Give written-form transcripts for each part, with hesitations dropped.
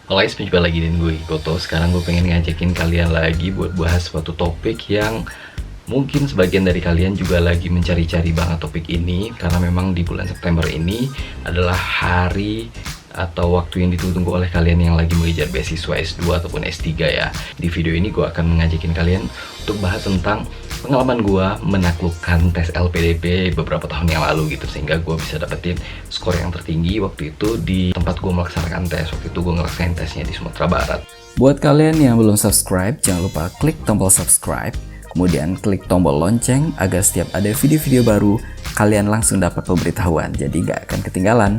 Halo guys, berjumpa lagi dengan gue Koto. Sekarang gue pengen ngajakin kalian lagi buat bahas suatu topik yang mungkin sebagian dari kalian juga lagi mencari-cari banget topik ini. Karena memang di bulan September ini adalah hari atau waktu yang ditunggu oleh kalian yang lagi mengejar beasiswa S2 ataupun S3 ya. Di video ini gue akan ngajakin kalian untuk bahas tentang pengalaman gue menaklukkan tes LPDP beberapa tahun yang lalu gitu, sehingga gue bisa dapetin skor yang tertinggi waktu itu di tempat gue melaksanakan tes. Waktu itu gue ngelaksanain tesnya di Sumatera Barat. Buat kalian yang belum subscribe, jangan lupa klik tombol subscribe, kemudian klik tombol lonceng agar setiap ada video-video baru kalian langsung dapat pemberitahuan, jadi nggak akan ketinggalan.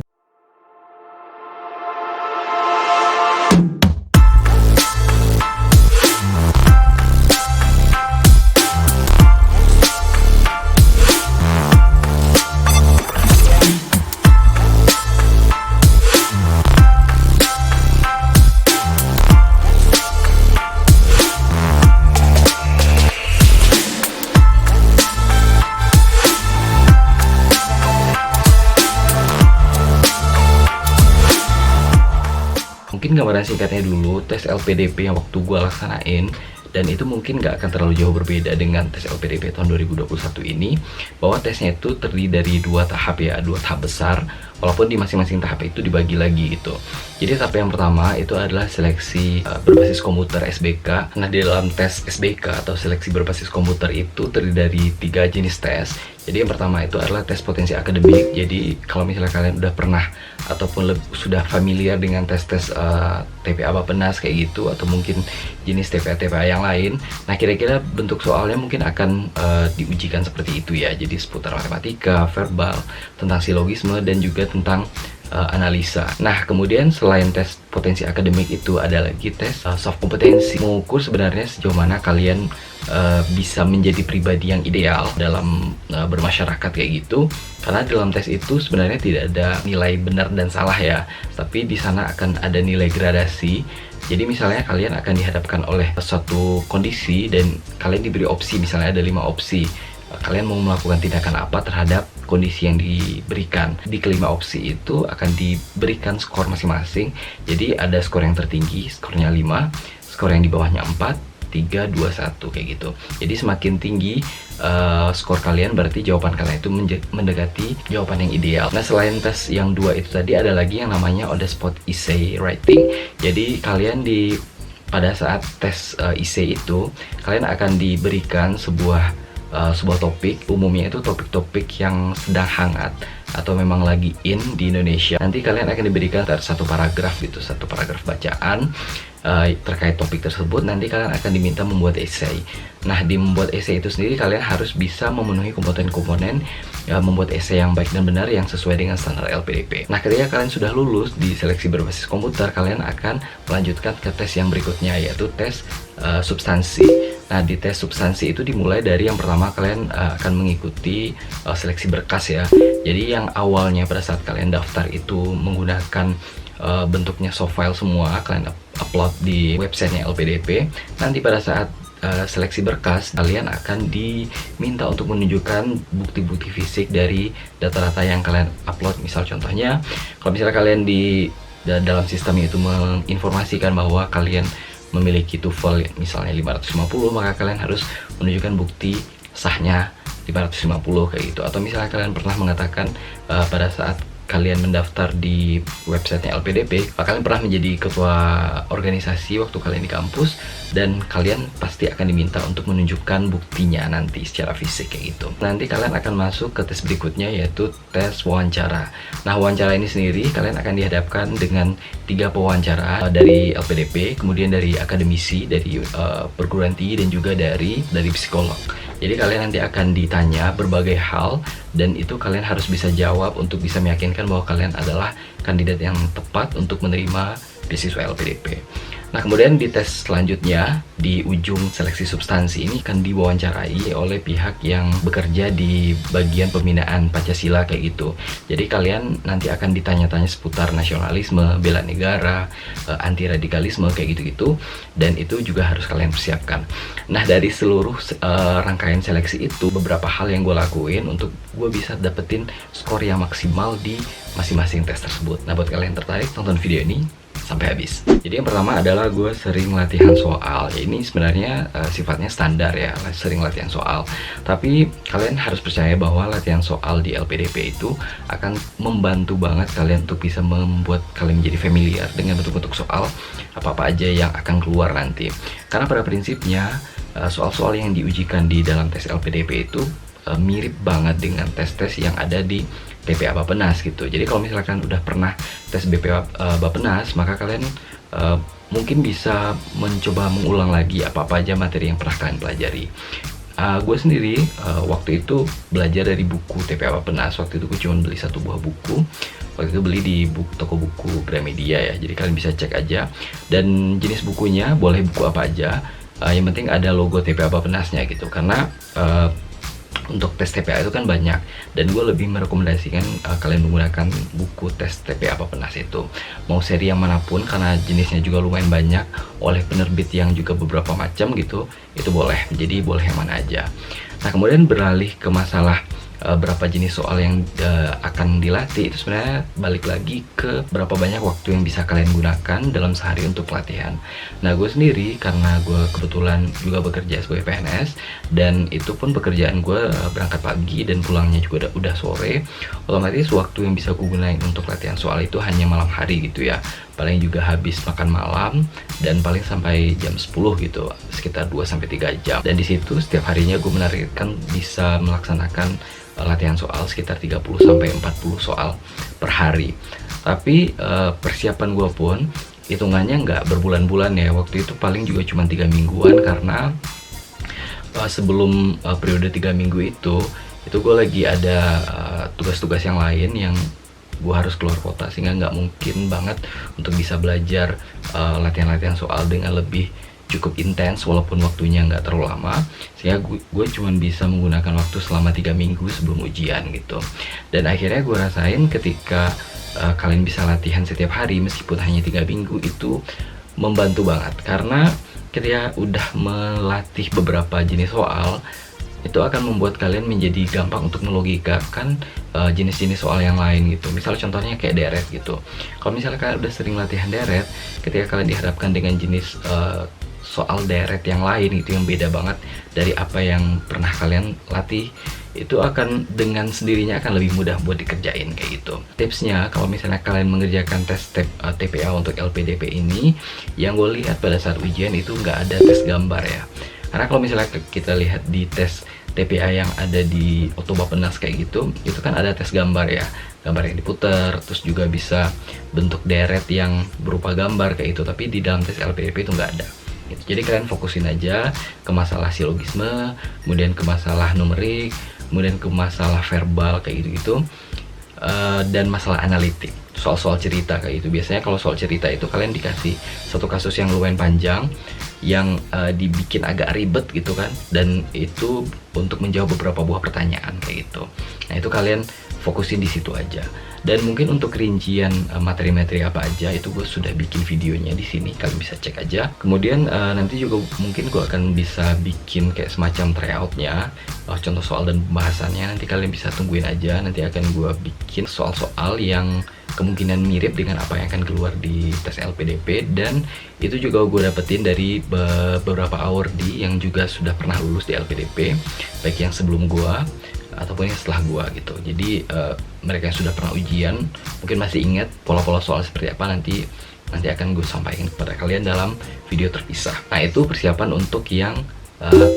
Mungkin gambaran singkatnya dulu, tes LPDP yang waktu gue laksanain, dan itu mungkin nggak akan terlalu jauh berbeda dengan tes LPDP tahun 2021 ini, bahwa tesnya itu terdiri dari dua tahap ya, dua tahap besar, walaupun di masing-masing tahap itu dibagi lagi gitu. Jadi tahap yang pertama itu adalah seleksi berbasis komputer SBK. Nah, di dalam tes SBK atau seleksi berbasis komputer itu terdiri dari 3 jenis tes. Jadi yang pertama itu adalah tes potensi akademik. Jadi kalau misalnya kalian udah pernah ataupun sudah familiar dengan tes-tes TPA Bappenas kayak gitu, atau mungkin jenis TPA-TPA yang lain, nah kira-kira bentuk soalnya mungkin akan diujikan seperti itu ya. Jadi seputar matematika, verbal, tentang silogisme, dan juga tentang analisa. Nah, kemudian selain tes potensi akademik itu ada lagi tes soft kompetensi, mengukur sebenarnya sejauh mana kalian bisa menjadi pribadi yang ideal dalam bermasyarakat kayak gitu. Karena dalam tes itu sebenarnya tidak ada nilai benar dan salah ya, tapi di sana akan ada nilai gradasi. Jadi misalnya kalian akan dihadapkan oleh suatu kondisi dan kalian diberi opsi, misalnya ada 5 opsi. Kalian mau melakukan tindakan apa terhadap kondisi yang diberikan. Di kelima opsi itu akan diberikan skor masing-masing. Jadi ada skor yang tertinggi, skornya 5, skor yang di bawahnya 4, 3, 2, 1 kayak gitu. Jadi semakin tinggi skor kalian, berarti jawaban kalian itu mendekati jawaban yang ideal. Nah, selain tes yang 2 itu tadi, ada lagi yang namanya on the spot essay writing. Jadi kalian pada saat tes essay itu kalian akan diberikan sebuah topik. Umumnya itu topik-topik yang sedang hangat atau memang lagi in di Indonesia. Nanti kalian akan diberikan satu paragraf gitu, satu paragraf bacaan terkait topik tersebut. Nanti kalian akan diminta membuat essay. Nah, di membuat essay itu sendiri kalian harus bisa memenuhi komponen-komponen membuat essay yang baik dan benar yang sesuai dengan standar LPDP. Nah, ketika kalian sudah lulus di seleksi berbasis komputer, kalian akan melanjutkan ke tes yang berikutnya, yaitu tes substansi. Nah, di tes substansi itu dimulai dari yang pertama, kalian akan mengikuti seleksi berkas ya. Jadi yang awalnya pada saat kalian daftar itu menggunakan bentuknya soft file semua, kalian upload di websitenya LPDP. Nanti pada saat seleksi berkas, kalian akan diminta untuk menunjukkan bukti-bukti fisik dari data-data yang kalian upload. Misal contohnya, kalau misalnya kalian di dalam sistem itu menginformasikan bahwa kalian memiliki TOEFL misalnya 550, maka kalian harus menunjukkan bukti sahnya 550 kayak gitu. Atau misalnya kalian pernah mengatakan pada saat kalian mendaftar di websitenya LPDP, kalian pernah menjadi ketua organisasi waktu kalian di kampus, dan kalian pasti akan diminta untuk menunjukkan buktinya nanti secara fisik kayak gitu. Nanti kalian akan masuk ke tes berikutnya, yaitu tes wawancara. Nah, wawancara ini sendiri kalian akan dihadapkan dengan 3 pewawancara dari LPDP, kemudian dari akademisi, dari perguruan tinggi, dan juga dari psikolog. Jadi kalian nanti akan ditanya berbagai hal, dan itu kalian harus bisa jawab untuk bisa meyakinkan bahwa kalian adalah kandidat yang tepat untuk menerima beasiswa LPDP. Nah, kemudian di tes selanjutnya, di ujung seleksi substansi ini akan diwawancarai oleh pihak yang bekerja di bagian pembinaan Pancasila kayak gitu. Jadi kalian nanti akan ditanya-tanya seputar nasionalisme, bela negara, anti radikalisme kayak gitu-gitu, dan itu juga harus kalian persiapkan. Nah, dari seluruh rangkaian seleksi itu, beberapa hal yang gue lakuin untuk gue bisa dapetin skor yang maksimal di masing-masing tes tersebut. Nah, buat kalian tertarik, tonton video ini sampai habis. Jadi yang pertama adalah gue sering latihan soal. Ya, ini sebenarnya sifatnya standar ya, sering latihan soal. Tapi kalian harus percaya bahwa latihan soal di LPDP itu akan membantu banget kalian untuk bisa membuat kalian menjadi familiar dengan bentuk-bentuk soal apa-apa aja yang akan keluar nanti. Karena pada prinsipnya soal-soal yang diujikan di dalam tes LPDP itu mirip banget dengan tes-tes yang ada di BPA Bappenas gitu. Jadi kalau misalkan udah pernah tes BPA Bappenas, maka kalian mungkin bisa mencoba mengulang lagi apa-apa aja materi yang pernah kalian pelajari. Gue sendiri waktu itu belajar dari buku TPA Bappenas. Waktu itu gue cuma beli 1 buah buku. Waktu itu beli di toko buku Gramedia ya. Jadi kalian bisa cek aja. Dan jenis bukunya boleh buku apa aja. Yang penting ada logo TPA Bappenasnya gitu. Karena untuk tes TPA itu kan banyak, dan gue lebih merekomendasikan kalian menggunakan buku tes TPA Bappenas itu, mau seri yang manapun, karena jenisnya juga lumayan banyak oleh penerbit yang juga beberapa macam gitu, itu boleh, jadi boleh yang mana aja. Nah kemudian beralih ke masalah berapa jenis soal yang akan dilatih, itu sebenarnya balik lagi ke berapa banyak waktu yang bisa kalian gunakan dalam sehari untuk pelatihan. Nah gue sendiri karena gue kebetulan juga bekerja sebagai PNS, dan itu pun pekerjaan gue berangkat pagi dan pulangnya juga udah sore, otomatis waktu yang bisa gue gunain untuk latihan soal itu hanya malam hari gitu ya, paling juga habis makan malam dan paling sampai jam 10 gitu, sekitar 2-3 jam. Dan di situ setiap harinya gue menargetkan bisa melaksanakan latihan soal sekitar 30-40 soal per hari. Tapi persiapan gue pun hitungannya nggak berbulan-bulan ya, waktu itu paling juga cuma 3 mingguan, karena sebelum periode 3 minggu itu gue lagi ada tugas-tugas yang lain yang gue harus keluar kota, sehingga nggak mungkin banget untuk bisa belajar latihan-latihan soal dengan lebih cukup intens walaupun waktunya nggak terlalu lama, sehingga gue cuma bisa menggunakan waktu selama 3 minggu sebelum ujian gitu. Dan akhirnya gue rasain ketika kalian bisa latihan setiap hari meskipun hanya 3 minggu itu membantu banget, karena ketika udah melatih beberapa jenis soal itu akan membuat kalian menjadi gampang untuk melogikakan jenis-jenis soal yang lain gitu. Misal contohnya kayak deret gitu. Kalau misalnya kalian udah sering latihan deret, ketika kalian dihadapkan dengan jenis soal deret yang lain itu yang beda banget dari apa yang pernah kalian latih, itu akan dengan sendirinya akan lebih mudah buat dikerjain kayak gitu. Tipsnya kalau misalnya kalian mengerjakan tes TPA untuk LPDP ini, yang gue lihat pada saat ujian itu nggak ada tes gambar ya. Karena kalau misalnya kita lihat di tes TPA yang ada di Oto Bappenas kayak gitu, itu kan ada tes gambar ya, gambar yang diputar, terus juga bisa bentuk deret yang berupa gambar kayak itu. Tapi di dalam tes LPDP itu nggak ada gitu. Jadi kalian fokusin aja ke masalah silogisme, kemudian ke masalah numerik, kemudian ke masalah verbal kayak gitu-gitu, dan masalah analitik, soal-soal cerita kayak gitu. Biasanya kalau soal cerita itu kalian dikasih satu kasus yang lumayan panjang, yang dibikin agak ribet gitu kan, dan itu untuk menjawab beberapa buah pertanyaan kayak gitu. Nah itu kalian fokusin di situ aja. Dan mungkin untuk rincian materi-materi apa aja itu gue sudah bikin videonya di sini, kalian bisa cek aja. Kemudian nanti juga mungkin gue akan bisa bikin kayak semacam tryoutnya, contoh soal dan pembahasannya. Nanti kalian bisa tungguin aja, nanti akan gue bikin soal-soal yang kemungkinan mirip dengan apa yang akan keluar di tes LPDP, dan itu juga gue dapetin dari beberapa awardee yang juga sudah pernah lulus di LPDP, baik yang sebelum gue ataupun yang setelah gua gitu. Jadi mereka yang sudah pernah ujian mungkin masih ingat pola-pola soal seperti apa, nanti akan gue sampaikan kepada kalian dalam video terpisah. Nah itu persiapan untuk yang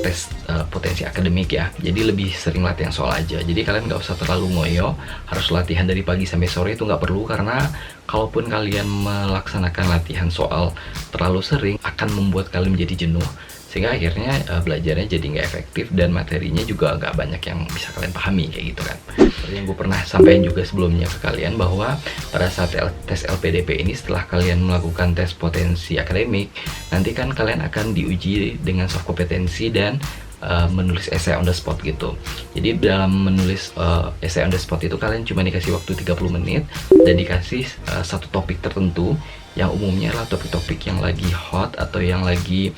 tes potensi akademik ya. Jadi lebih sering latihan soal aja. Jadi kalian nggak usah terlalu ngoyo harus latihan dari pagi sampai sore, itu nggak perlu, karena kalaupun kalian melaksanakan latihan soal terlalu sering akan membuat kalian menjadi jenuh, sehingga akhirnya belajarnya jadi nggak efektif dan materinya juga nggak banyak yang bisa kalian pahami kayak gitu kan. Seperti yang gue pernah sampaikan juga sebelumnya ke kalian, bahwa pada saat tes LPDP ini, setelah kalian melakukan tes potensi akademik, nanti kan kalian akan diuji dengan soft kompetensi dan menulis essay on the spot gitu. Jadi dalam menulis essay on the spot itu kalian cuma dikasih waktu 30 menit dan dikasih satu topik tertentu, yang umumnya adalah topik-topik yang lagi hot atau yang lagi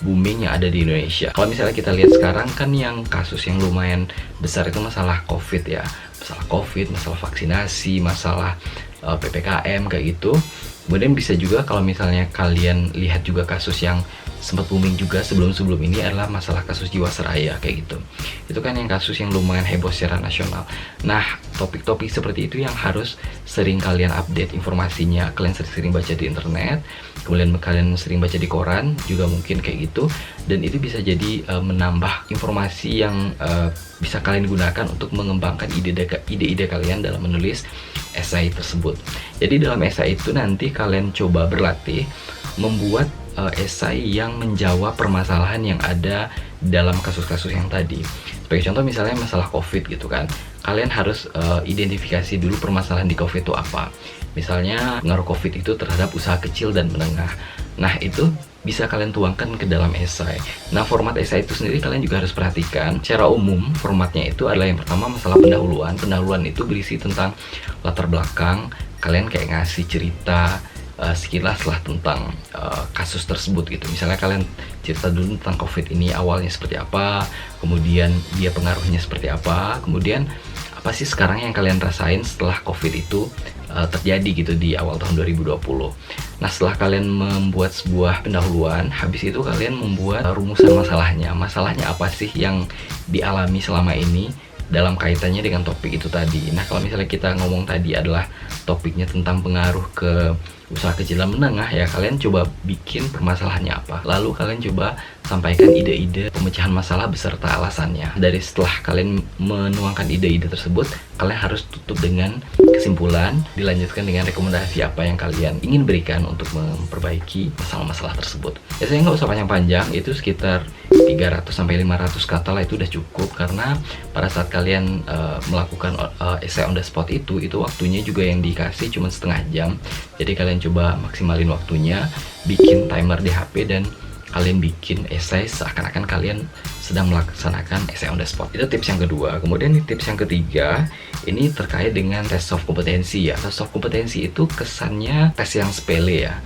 booming yang ada di Indonesia. Kalau misalnya kita lihat sekarang kan yang kasus yang lumayan besar itu masalah COVID ya, masalah COVID, masalah vaksinasi, masalah PPKM kayak gitu. Kemudian bisa juga kalau misalnya kalian lihat juga kasus yang sempat booming juga sebelum-sebelum ini adalah masalah kasus Jiwasraya kayak gitu. Itu kan yang kasus yang lumayan heboh secara nasional. Nah, topik-topik seperti itu yang harus sering kalian update informasinya. Kalian sering-sering baca di internet, kemudian kalian sering baca di koran juga mungkin kayak gitu. Dan itu bisa jadi menambah informasi yang bisa kalian gunakan untuk mengembangkan ide-ide kalian dalam menulis esai tersebut. Jadi dalam esai itu nanti kalian coba berlatih membuat esai yang menjawab permasalahan yang ada dalam kasus-kasus yang tadi. Sebagai contoh misalnya masalah COVID gitu kan, kalian harus identifikasi dulu permasalahan di COVID itu apa. Misalnya pengaruh COVID itu terhadap usaha kecil dan menengah. Nah itu bisa kalian tuangkan ke dalam esai. Nah format esai itu sendiri kalian juga harus perhatikan. Secara umum formatnya itu adalah yang pertama masalah pendahuluan. Pendahuluan itu berisi tentang latar belakang, kalian kayak ngasih cerita sekilas lah tentang kasus tersebut gitu. Misalnya kalian cerita dulu tentang COVID ini awalnya seperti apa, kemudian dia pengaruhnya seperti apa, kemudian apa sih sekarang yang kalian rasain setelah COVID itu terjadi gitu di awal tahun 2020. Nah setelah kalian membuat sebuah pendahuluan, habis itu kalian membuat rumusan masalahnya. Masalahnya apa sih yang dialami selama ini dalam kaitannya dengan topik itu tadi. Nah kalau misalnya kita ngomong tadi adalah topiknya tentang pengaruh ke usaha kecil dan menengah, ya kalian coba bikin permasalahannya apa, lalu kalian coba sampaikan ide-ide pemecahan masalah beserta alasannya. Dari setelah kalian menuangkan ide-ide tersebut, kalian harus tutup dengan kesimpulan, dilanjutkan dengan rekomendasi apa yang kalian ingin berikan untuk memperbaiki masalah-masalah tersebut. Ya saya nggak usah panjang-panjang, itu sekitar 300-500 kata lah, itu udah cukup. Karena pada saat kalian melakukan essay on the spot itu waktunya juga yang dikasih cuma setengah jam. Jadi kalian coba maksimalin waktunya, bikin timer di HP, dan kalian bikin essay seakan-akan kalian sedang melaksanakan essay on the spot. Itu tips yang kedua. Kemudian tips yang ketiga, ini terkait dengan tes soft kompetensi ya. Tes soft kompetensi itu kesannya tes yang sepele ya.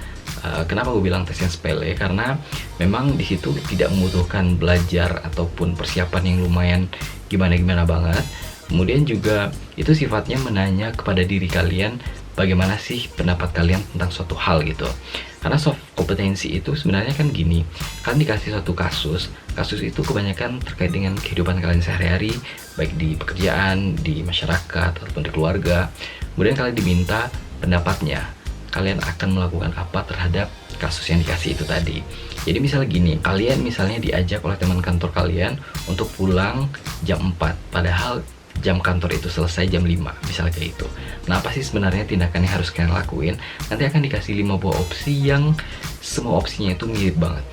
Kenapa gue bilang tes yang sepele? Karena memang di situ tidak membutuhkan belajar ataupun persiapan yang lumayan gimana-gimana banget. Kemudian juga itu sifatnya menanya kepada diri kalian bagaimana sih pendapat kalian tentang suatu hal gitu. Karena soft kompetensi itu sebenarnya kan gini, kalian dikasih suatu kasus itu kebanyakan terkait dengan kehidupan kalian sehari-hari, baik di pekerjaan, di masyarakat, ataupun di keluarga. Kemudian kalian diminta pendapatnya, kalian akan melakukan apa terhadap kasus yang dikasih itu tadi. Jadi misalnya gini, kalian misalnya diajak oleh teman kantor kalian untuk pulang jam 4, padahal jam kantor itu selesai jam 5, misalnya kayak itu. Nah apa sih sebenarnya tindakan yang harus kalian lakuin? Nanti akan dikasih 5 buah opsi yang semua opsinya itu mirip banget.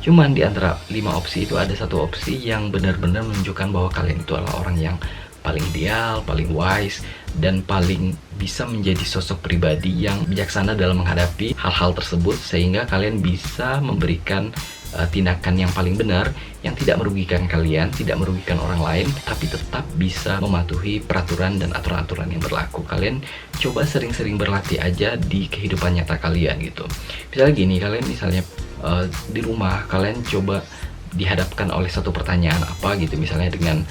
Cuman di antara 5 opsi itu ada satu opsi yang benar-benar menunjukkan bahwa kalian itu adalah orang yang paling ideal, paling wise, dan paling bisa menjadi sosok pribadi yang bijaksana dalam menghadapi hal-hal tersebut, sehingga kalian bisa memberikan tindakan yang paling benar, yang tidak merugikan kalian, tidak merugikan orang lain, tapi tetap bisa mematuhi peraturan dan aturan-aturan yang berlaku. Kalian coba sering-sering berlatih aja di kehidupan nyata kalian gitu. Misalnya gini, kalian misalnya di rumah, kalian coba dihadapkan oleh satu pertanyaan apa gitu, misalnya dengan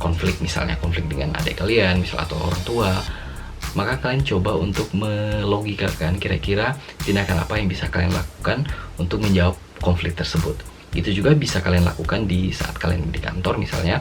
konflik dengan adik kalian misal atau orang tua, maka kalian coba untuk melogikakan kira-kira tindakan apa yang bisa kalian lakukan untuk menjawab konflik tersebut. Itu juga bisa kalian lakukan di saat kalian di kantor misalnya,